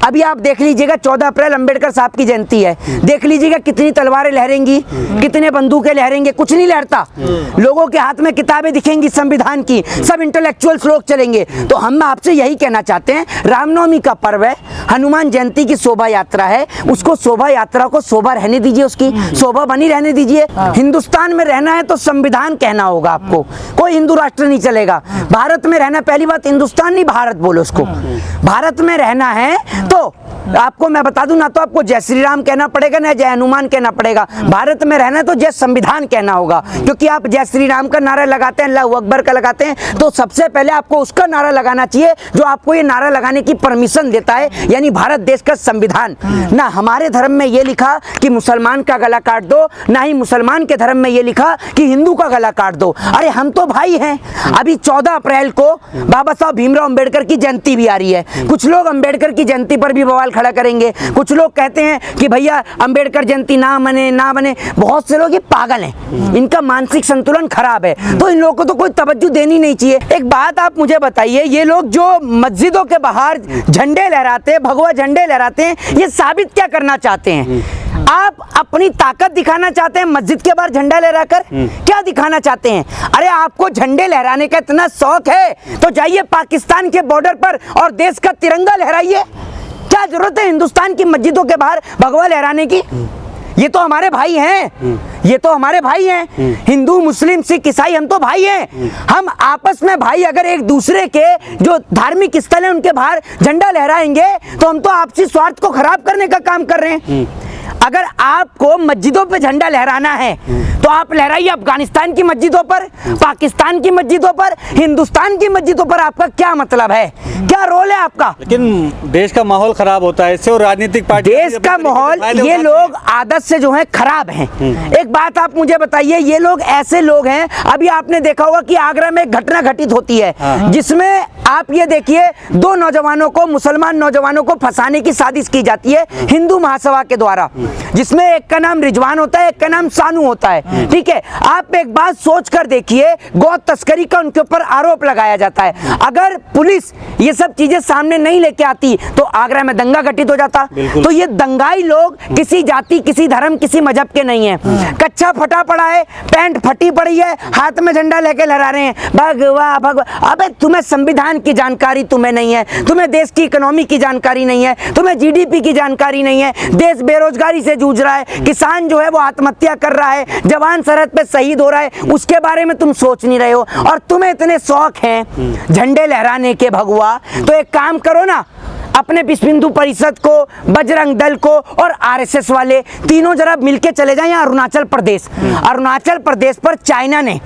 अभी आप देख लीजिएगा 14 अप्रैल अंबेडकर साहब की जयंती है, देख लीजिएगा कितनी तलवारें लहरेंगी, कितने बंदूकें लहरेंगे, कुछ नहीं लहरता। लोगों के हाथ में किताबें दिखेंगी संविधान की, सब इंटेलेक्चुअल्स लोग चलेंगे। तो हम आपसे यही कहना चाहते हैं, रामनवमी का पर्व है, हनुमान जयंती की शोभा यात्रा है, उसको शोभा यात्रा को शोभा रहने दीजिए, उसकी शोभा बनी रहने दीजिए। हिंदुस्तान में रहना है तो संविधान कहना होगा आपको, कोई हिंदू राष्ट्र नहीं चलेगा। भारत में रहना, पहली बात हिंदुस्तान नहीं भारत बोलो उसको, भारत में रहना है तो आपको मैं बता दूं, ना तो आपको जय श्री राम कहना पड़ेगा ना जय हनुमान कहना पड़ेगा। भारत में रहना है तो जय संविधान कहना होगा, क्योंकि आप जय श्री राम का नारा लगाते हैं, अल्लाह अकबर का लगाते हैं, तो सबसे पहले आपको उसका नारा लगाना चाहिए जो आपको ये नारा लगाने की परमिशन देता है, यानी भारत देश का संविधान। ना हमारे धर्म में ये लिखा कि मुसलमान का गला काट दो, ना ही मुसलमान के धर्म में ये लिखा कि हिंदू का गला काट दो। अरे हम तो भाई हैं। अभी 14 अप्रैल को बाबा साहब भीमराव अंबेडकर की जयंती भी आ रही है। कुछ लोग अंबेडकर की जयंती पर भी बवाल खड़ा करेंगे, कुछ लोग कहते हैं कि भैया अंबेडकर जयंती ना मने ना बने। बहुत से लोग ये पागल हैं, इनका मानसिक संतुलन खराब है, तो इन लोगों को तो कोई तवज्जो देनी नहीं चाहिए। एक बात आप मुझे बताइए, ये लोग जो मस्जिदों के बाहर झंडे लहराते हैं, भगवा झंडे लहराते हैं, ये साबित क्या करना चाहते हैं? आप अपनी ताकत दिखाना चाहते हैं मस्जिद के बाहर झंडा लहराकर? क्या दिखाना चाहते हैं? अरे आपको झंडे लहराने का इतना शौक है तो जाइए पाकिस्तान के बॉर्डर पर और देश का तिरंगा लहराइए। क्या जरूरत है हिंदुस्तान की मस्जिदों के बाहर भगवा लहराने की? ये तो हमारे भाई हैं, ये तो हमारे भाई हैं। हिंदू मुस्लिम सिख ईसाई हम तो भाई हैं। हम आपस में भाई अगर एक दूसरे के जो धार्मिक स्थल है उनके बाहर झंडा लहराएंगे तो हम तो आपसी स्वार्थ को खराब करने का काम कर रहे हैं। अगर आपको मस्जिदों पे झंडा लहराना है तो आप लहराइए अफगानिस्तान की मस्जिदों पर, पाकिस्तान की मस्जिदों पर, हिंदुस्तान की मस्जिदों पर। आपका क्या मतलब है, क्या रोल है आपका? लेकिन देश का माहौल खराब होता है इससे, और राजनीतिक पार्टी देश का माहौल, ये लोग आदत से जो है खराब हैं। एक बात आप मुझे बताइए, ये लोग ऐसे लोग हैं, अभी आपने देखा होगा कि आगरा में एक घटना घटित होती है जिसमें आप ये देखिए 2 नौजवानों को, मुसलमान नौजवानों को फंसाने की साजिश की जाती है हिंदू महासभा के द्वारा, जिसमें एक का नाम रिजवान होता है, एक का नाम सानू होता है। ठीक है, आप एक बात सोच कर देखिए, गौ तस्करी का उनके ऊपर आरोप लगाया जाता है। अगर पुलिस ये सब चीजें सामने नहीं लेके आती तो आगरा में दंगा घटित हो जाता। तो ये दंगाई लोग किसी जाति, किसी धर्म, किसी मजहब के नहीं है। कच्चा फटा पड़ा है, पैंट फटी पड़ी है, हाथ में झंडा लेके लहरा रहे हैं, भगवा भगवा। अबे तुम्हें संविधान की जानकारी तुम्हें नहीं है, तुम्हें देश की इकोनॉमी की जानकारी नहीं है, तुम्हें जीडीपी की जानकारी नहीं है। देश बेरोजगारी से जूझ रहा है, किसान जो है वो आत्महत्या कर रहा है, जवान सरहद पे शहीद हो रहा है, उसके बारे में तुम सोच नहीं रहे हो। और तुम्हें इतने शौक हैं झंडे लहराने के भगवा, तो एक काम करो ना, अपने विश्व हिंदू परिषद को, बजरंग दल को और आरएसएस वाले तीनों जरा मिलके चले जाएं अरुणाचल प्रदेश। अरुणाचल प्रदेश पर चाइना ने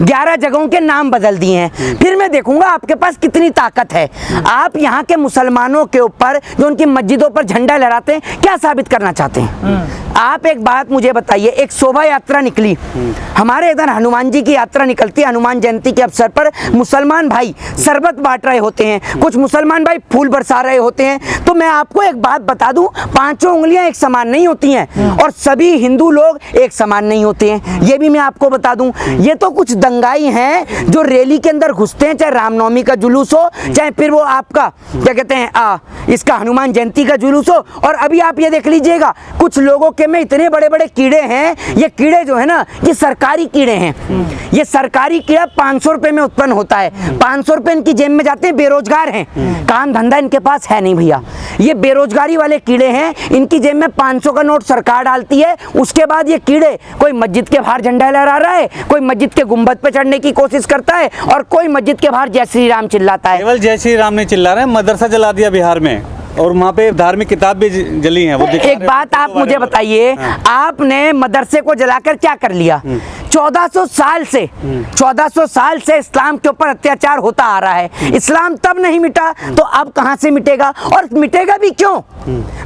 11 जगहों के नाम बदल दिए हैं। फिर मैं देखूंगा आपके पास कितनी ताकत है। आप यहाँ के मुसलमानों के ऊपर जो उनकी मस्जिदों पर झंडा लहराते हैं, क्या साबित करना चाहते हैं? आप एक बात मुझे बताइए, एक शोभा यात्रा निकली, हमारे इधर हनुमान जी की यात्रा निकलती है, हनुमान जयंती के अवसर पर मुसलमान भाई शरबत बांट रहे होते हैं, कुछ मुसलमान भाई फूल बरसा रहे होते हैं। तो मैं आपको एक बात बता दूं, 5 उंगलियां एक समान नहीं होती हैं और सभी हिंदू लोग एक समान नहीं होते हैं, ये भी मैं आपको बता दूं। ये तो कुछ दंगाई हैं जो रैली के अंदर घुसते हैं, चाहे रामनवमी का जुलूस हो, चाहे फिर वो आपका क्या कहते हैं इसका हनुमान जयंती का जुलूस हो। और अभी आप ये देख लीजिएगा, कुछ लोगों के में इतने बड़े बड़े कीड़े हैं, ये कीड़े जो है ना, ये सरकारी कीड़े हैं। ये सरकारी कीड़ा 500 रुपए में उत्पन्न होता है, 500 रुपए इनकी जेब में जाते हैं, बेरोजगार हैं, काम धंधा इनके पास है नहीं भैया, ये बेरोजगारी वाले कीड़े हैं। इनकी जेब में 500 का नोट सरकार डालती है, उसके बाद ये कीड़े कोई मस्जिद के बाहर झंडा लहरा रहा है, कोई मस्जिद के गुंबद पे चढ़ने की कोशिश करता है और कोई मस्जिद के बाहर जय श्री राम चिल्लाता है। केवल जय श्री राम नहीं चिल्ला रहे हैं, मदरसा जला दिया बिहार में और वहाँ पे धार्मिक किताब भी जली हैं। वो एक बात आप मुझे बताइए, आपने मदरसे को जलाकर क्या कर लिया? 1400 साल से इस्लाम के ऊपर अत्याचार होता आ रहा है। इस्लाम तब नहीं मिटा तो अब कहां से मिटेगा? और मिटेगा भी क्यों?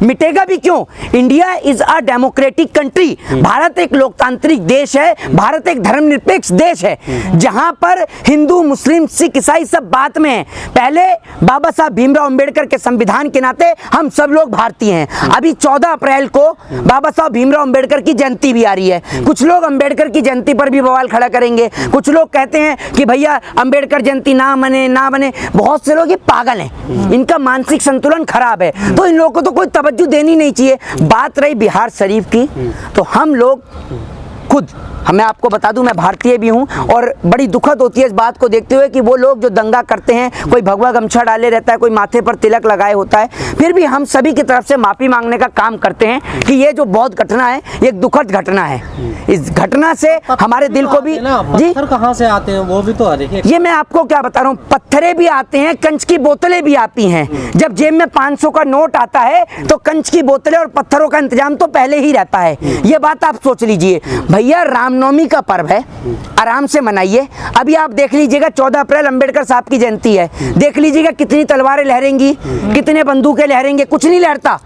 मिटेगा भी क्यों? India is a democratic country, Bharat एक लोकतांत्रिक देश है, भारत एक धर्मनिरपेक्ष देश है, जहां पर हिंदू मुस्लिम सिख ईसाई सब बात में है। पहले बाबा साहब भीमराव अंबेडकर के संविधान के नाते हम सब लोग भारतीय हैं। अभी 14 अप्रैल को बाबा साहब भीमराव अंबेडकर की जयंती भी आ रही है। कुछ लोग अंबेडकर की जयंती जयंती पर भी बवाल खड़ा करेंगे। कुछ लोग कहते हैं कि भैया अंबेडकर जयंती ना बने। बहुत से लोग ये पागल हैं, इनका मानसिक संतुलन खराब है, तो इन लोगों को तो कोई तवज्जो देनी नहीं चाहिए। बात रही बिहार शरीफ की, तो हम लोग खुद, मैं आपको बता दूं, मैं भारतीय भी हूं और बड़ी दुखद होती है इस बात को देखते हुए कि वो लोग जो दंगा करते हैं, कोई भगवा गमछा डाले रहता है, कोई माथे पर तिलक लगाए होता है, फिर भी हम सभी की तरफ से माफ़ी मांगने का काम करते हैं कि ये जो बहुत घटना है, ये एक दुखद घटना है। इस घटना से हमारे दिल को भी, जी पत्थर कहाँ से आते हैं वो भी तो देखिए। ये मैं आपको क्या बता रहा हूँ, पत्थरे भी आते हैं, कंच की बोतलें भी आती हैं। जब जेब में 500 का नोट आता है तो कंच की बोतलें और पत्थरों का इंतजाम तो पहले ही रहता है। ये बात आप सोच लीजिए। भैया रामनवमी का पर्व है, आराम से मनाइए। अभी आप देख लीजिएगा 14 अप्रैल अंबेडकर साहब की जयंती है, देख लीजिएगा कितनी तलवारें लहरेंगी, कितने बंदूकें लहरेंगे, कुछ नहीं लहरता।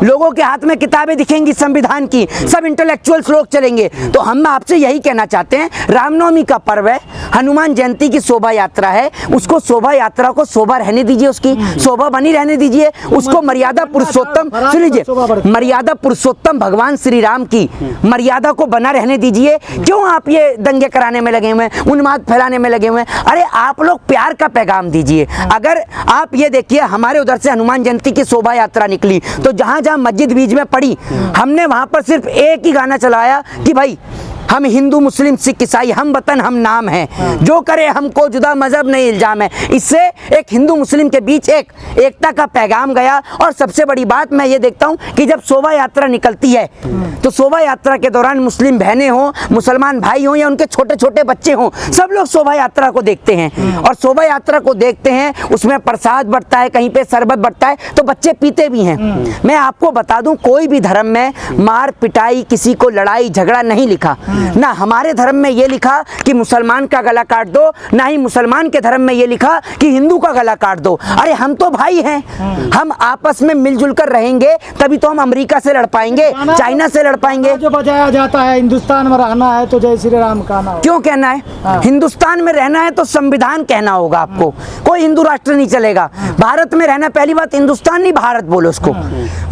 लोगों के हाथ में किताबें दिखेंगी संविधान की, सब इंटेलेक्चुअल्स लोग चलेंगे। तो हम आपसे यही कहना चाहते हैं, रामनवमी का पर्व है, हनुमान जयंती की शोभा यात्रा है, उसको शोभा यात्रा को शोभा रहने दीजिए, उसकी शोभा बनी रहने दीजिए, उसको मर्यादा पुरुषोत्तम, सुन लीजिए, मर्यादा पुरुषोत्तम भगवान श्री राम की मर्यादा को बना रहने दीजिए। क्यों आप ये दंगे कराने में लगे हुए हैं, उन्माद फैलाने में लगे हुए हैं? अरे आप लोग प्यार का पैगाम दीजिए। अगर आप ये देखिए, हमारे उधर से हनुमान जयंती की शोभा यात्रा निकली तो जहां जहां मस्जिद बीच में पड़ी, हमने वहां पर सिर्फ एक ही गाना चलाया कि भाई हम हिंदू मुस्लिम सिख ईसाई हम वतन हम नाम हैं, जो करे हमको जुदा मजहब नहीं इल्जाम है। इससे एक हिंदू मुस्लिम के बीच एक एकता का पैगाम गया। और सबसे बड़ी बात मैं ये देखता हूँ कि जब शोभा यात्रा निकलती है तो शोभा यात्रा के दौरान मुस्लिम बहनें हों, मुसलमान भाई हों या उनके छोटे छोटे बच्चे हों, सब लोग शोभा यात्रा को देखते हैं। और शोभा यात्रा को देखते हैं, उसमें प्रसाद बंटता है, कहीं पे शरबत बंटता है, तो बच्चे पीते भी हैं। मैं आपको बता दूं, कोई भी धर्म में मार पिटाई, किसी को लड़ाई झगड़ा नहीं लिखा। ना हमारे धर्म में ये लिखा कि मुसलमान का गला काट दो, ना ही मुसलमान के धर्म में ये लिखा कि हिंदू का गला काट दो। अरे हम तो भाई हैं, हम आपस में मिलजुल कर रहेंगे, तभी तो हम अमेरिका से लड़ पाएंगे, चाइना से लड़ पाएंगे। जो बजाया जाता है, हिंदुस्तान में रहना है तो जय श्री राम कहना होगा। क्यों कहना है? हिंदुस्तान में रहना है तो संविधान कहना होगा आपको, कोई हिंदू राष्ट्र नहीं चलेगा। भारत में रहना, पहली बात हिंदुस्तान नहीं भारत बोलो उसको।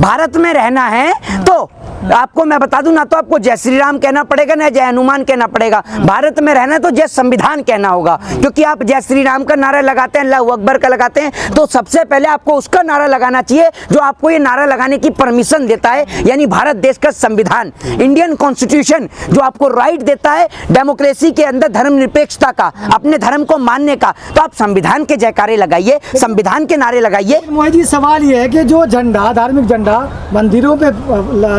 भारत में रहना है तो आपको मैं बता दूं, ना तो आपको जय श्री राम कहना पड़ेगा ना जय हनुमान कहना पड़ेगा। भारत में रहना है तो जय संविधान कहना होगा, क्योंकि आप जय श्री राम का नारा लगाते हैं, अल्लाहू अकबर का लगाते हैं, तो सबसे पहले आपको उसका नारा लगाना चाहिए जो आपको ये नारा लगाने की परमिशन देता है, यानी भारत देश का संविधान, इंडियन कॉन्स्टिट्यूशन, जो आपको राइट देता है डेमोक्रेसी के अंदर धर्मनिरपेक्षता का, अपने धर्म को मानने का। तो आप संविधान के जयकारे लगाइए, संविधान के नारे लगाइए। मोदी जी, सवाल ये है कि जो झंडा, धार्मिक झंडा मंदिरों पे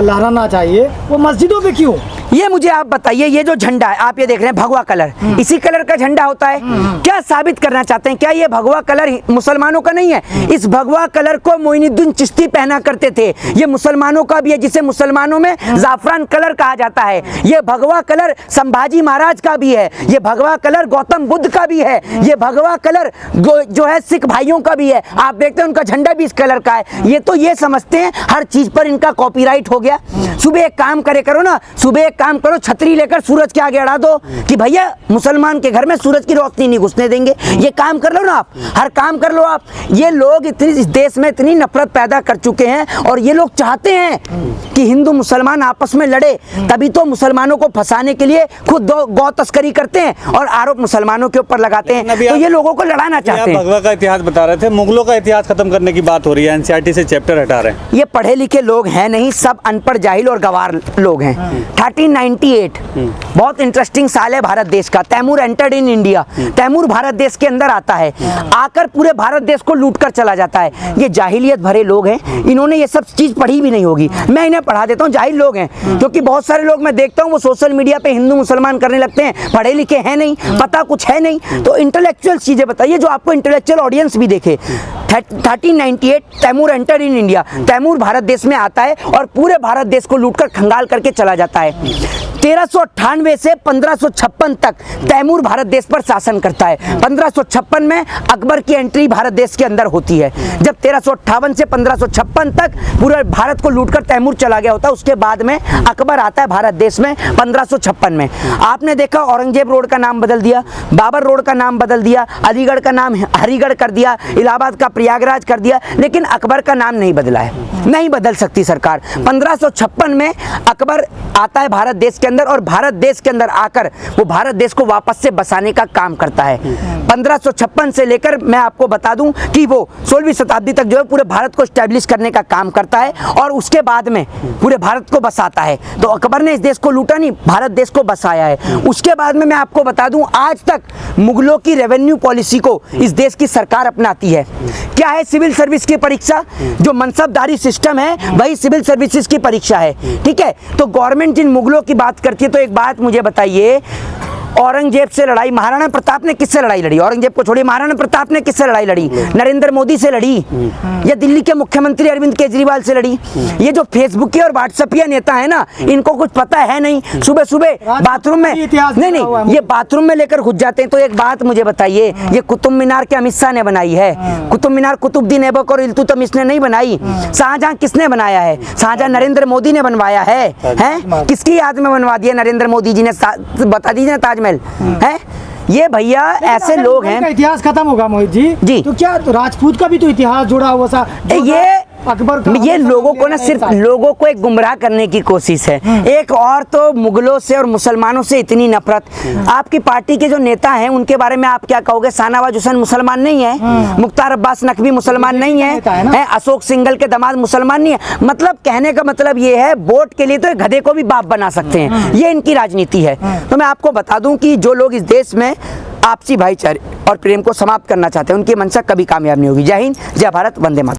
लहराना चाहिए, वो मस्जिदों पे क्यों? ये मुझे आप बताइए, ये जो झंडा है आप ये देख रहे हैं, भगवा कलर, इसी कलर का झंडा होता है। क्या साबित करना चाहते हैं? क्या ये भगवा कलर मुसलमानों का नहीं है? इस भगवा कलर को मोइनुद्दीन चिश्ती पहना करते थे, ये मुसलमानों का भी है, जिसे मुसलमानों में जाफरान कलर कहा जाता है। ये भगवा कलर संभाजी महाराज का भी है, ये भगवा कलर गौतम बुद्ध का भी है, ये भगवा कलर जो है सिख भाइयों का भी है। आप देखते हैं उनका झंडा भी इस कलर का है। ये तो ये समझते हैं हर चीज पर इनका कॉपीराइट हो गया। सुबह एक काम करे करो ना, सुबह एक काम करो, छतरी लेकर सूरज के आगे अड़ा दो कि भैया मुसलमान के घर में सूरज की रोशनी नहीं घुसने देंगे। ये काम कर लो ना आप, हर काम कर लो आप। ये लोग इस देश में इतनी नफरत पैदा कर चुके हैं और ये लोग चाहते हैं कि हिंदू मुसलमान आपस में लड़े, तभी तो मुसलमानों को फंसाने के लिए खुद गौ तस्करी करते हैं और आरोप मुसलमानों के ऊपर लगाते हैं। तो ये लोगों को लड़ाना चाहते हैं। भगवा का इतिहास बता रहे थे, मुगलों का इतिहास खत्म करने की बात हो रही है, एनसीईआरटी से चैप्टर हटा रहे हैं। ये पढ़े लिखे लोग हैं नहीं, सब अनपढ़ जाहिल और गवार लोग हैं। 1398 बहुत इंटरेस्टिंग साल है भारत देश का। Taimur entered in India, Taimur Bharat देश के अंदर आता है, आकर पूरे भारत देश को लूट कर चला जाता है। ये जाहिलियत भरे लोग हैं, इन्होंने ये सब चीज पढ़ी भी नहीं होगी। मैं इन्हें पढ़ा देता हूँ, जाहिल लोग हैं, क्योंकि बहुत सारे लोग मैं देखता हूँ वो सोशल मीडिया पे हिंदू मुसलमान करने लगते हैं, पढ़े लिखे हैं नहीं, पता कुछ है नहीं। तो इंटेलेक्चुअल चीजें बताइए जो आपको इंटेलेक्चुअल ऑडियंस भी देखे। 1398 Taimur entered in India, Taimur Bharat देश में आता है और पूरे भारत देश को लूटकर खंगाल करके चला जाता है। 1398 से 1556 तक तैमूर भारत देश पर शासन करता है। 1556 में अकबर की एंट्री भारत देश के अंदर होती है। जब 1358 से 1556 तक पूरे भारत को लूटकर तैमूर चला गया होता है, उसके बाद में अकबर आता है भारत देश में 1556 में। आपने देखा औरंगजेब रोड का नाम बदल दिया, बाबर रोड का नाम बदल दिया, अलीगढ़ का नाम हरिगढ़ कर दिया, इलाहाबाद का प्रयागराज कर दिया, लेकिन अकबर का नाम नहीं बदला है, नहीं बदल सकती सरकार। 1556 में अकबर आता है भारत देश के अंदर और भारत देश के अंदर आकर वो भारत देश को वापस से बसाने का काम करता है। 1556 से लेकर मैं आपको बता दूं कि वो 16वीं शताब्दी तक जो है पूरे भारत को स्टैब्लिश करने का काम करता है और उसके बाद में पूरे भारत को बसाता है। तो अकबर ने इस देश को लूटा नहीं, भारत देश को बसाया है। उसके बाद में मैं आपको बता दूं आज तक मुगलों की रेवेन्यू पॉलिसी को इस देश की सरकार अपनाती है। क्या है सिविल सर्विस की परीक्षा, जो मनसबदारी सिस्टम है वही सिविल सर्विसेज की परीक्षा है, ठीक है। तो गवर्नमेंट जिन मुगलों की बात करती है, तो एक बात मुझे बताइए, औरंगजेब से लड़ाई महाराणा प्रताप ने किससे लड़ाई लड़ी? औरंगजेब को छोड़िए, महाराणा प्रताप ने किससे लड़ाई लड़ी? नरेंद्र मोदी से लड़ी या दिल्ली के मुख्यमंत्री अरविंद केजरीवाल से लड़ी? ये जो फेसबुक और व्हाट्सएपिया नेता है ना, इनको कुछ पता है नहीं। सुबह सुबह बाथरूम में नहीं, ये बाथरूम में लेकर घुस जाते हैं। तो एक बात मुझे बताइए, ये कुतुब मीनार क्या अमित शाह ने बनाई है? कुतुब मीनार कुतुबुद्दीन ऐबक और इल्तुतमिश ने नहीं बनाई। शाहजहां किसने बनाया है? शाहजहां नरेंद्र मोदी ने बनवाया है। किसकी याद में बनवा दिया नरेंद्र मोदी जी ने? बता दीजिए ताजमहल है। ये भैया ऐसे लोग हैं। इतिहास खत्म होगा मोहित जी, तो क्या तो राजपूत का भी तो इतिहास जुड़ा हुआ सा? ये अकबर का ये लोगों को ना सिर्फ लोगों को एक गुमराह करने की कोशिश है। एक और तो मुगलों से और मुसलमानों से इतनी नफरत। आपकी पार्टी के जो नेता हैं उनके बारे में आप क्या कहोगे? शाहनवाज हुसैन मुसलमान नहीं है, मुख्तार अब्बास नकवी मुसलमान नहीं है, अशोक सिंघल के दामाद मुसलमान नहीं है। मतलब कहने का मतलब ये है, वोट के लिए तो गधे को भी बाप बना सकते हैं, ये इनकी राजनीति है। तो मैं आपको बता दूं कि जो लोग इस देश में आपसी भाईचारे और प्रेम को समाप्त करना चाहते हैं, उनकी मंशा कभी कामयाब नहीं होगी। जय हिंद, जय भारत, वंदे मातरम।